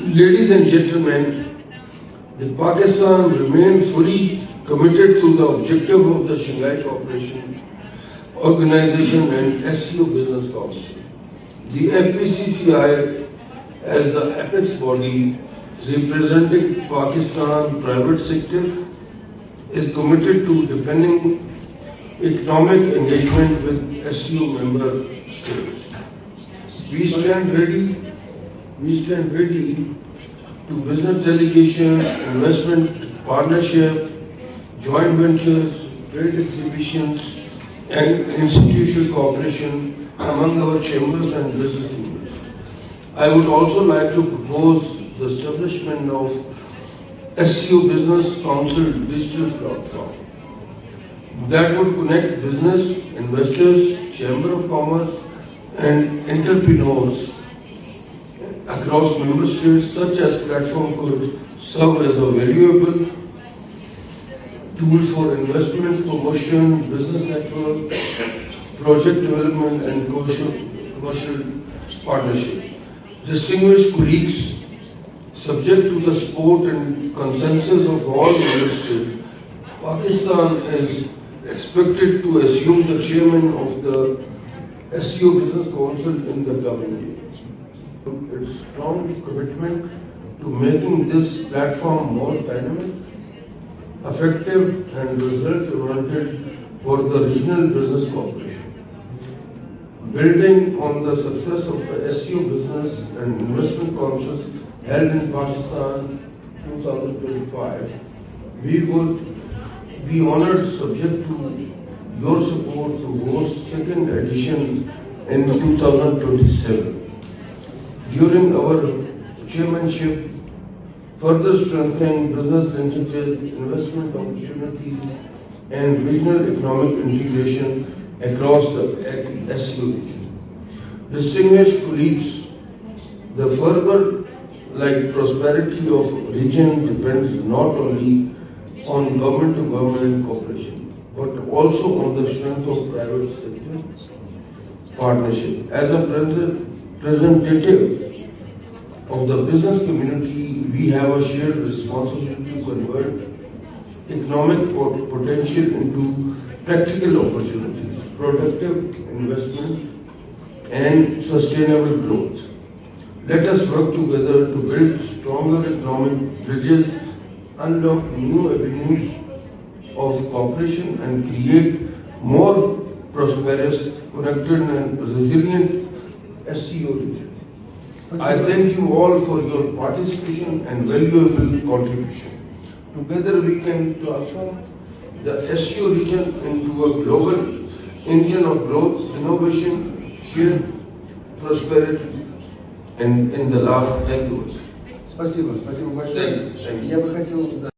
Ladies and gentlemen, the Pakistan remains fully committed to the objective of the Shanghai Cooperation Organization and SCO Business Council. The FPCCI, as the apex body representing Pakistan private sector, is committed to defending economic engagement with SCO member states. We stand ready to business delegation, investment partnership, joint ventures, trade exhibitions, and institutional cooperation among our chambers and business units. I would also like to propose the establishment of SCO Business Council digital platform that would connect business, investors, Chamber of Commerce, and entrepreneurs across member states. Such as platform could serve as a valuable tool for investment promotion, business network, project development, and commercial partnership. Distinguished colleagues, subject to the support and consensus of all member states, Pakistan is expected to assume the chairman of the SCO Business Council in the coming year. Its strong commitment to making this platform more dynamic, effective, and result-oriented for the regional business cooperation. Building on the success of the SCO Business and Investment Councils held in Pakistan 2025, we would be honored, subject to your support, to host second edition in 2027. During our chairmanship, further strengthening business linkages, investment opportunities, and regional economic integration across the SCO region. Distinguished colleagues, the further prosperity of region depends not only on government-to-government cooperation, but also on the strength of private sector partnership. As a representative of the business community, we have a shared responsibility to convert economic potential into practical opportunities, productive investment, and sustainable growth. Let us work together to build stronger economic bridges, unlock new avenues of cooperation, and create more prosperous, connected, and resilient SCO region. I thank you all for your participation and valuable contribution. Together we can transform the SCO region into a global engine of growth, innovation, shared prosperity in the last. Thank you. Спасибо большое. Thank you. Я бы хотел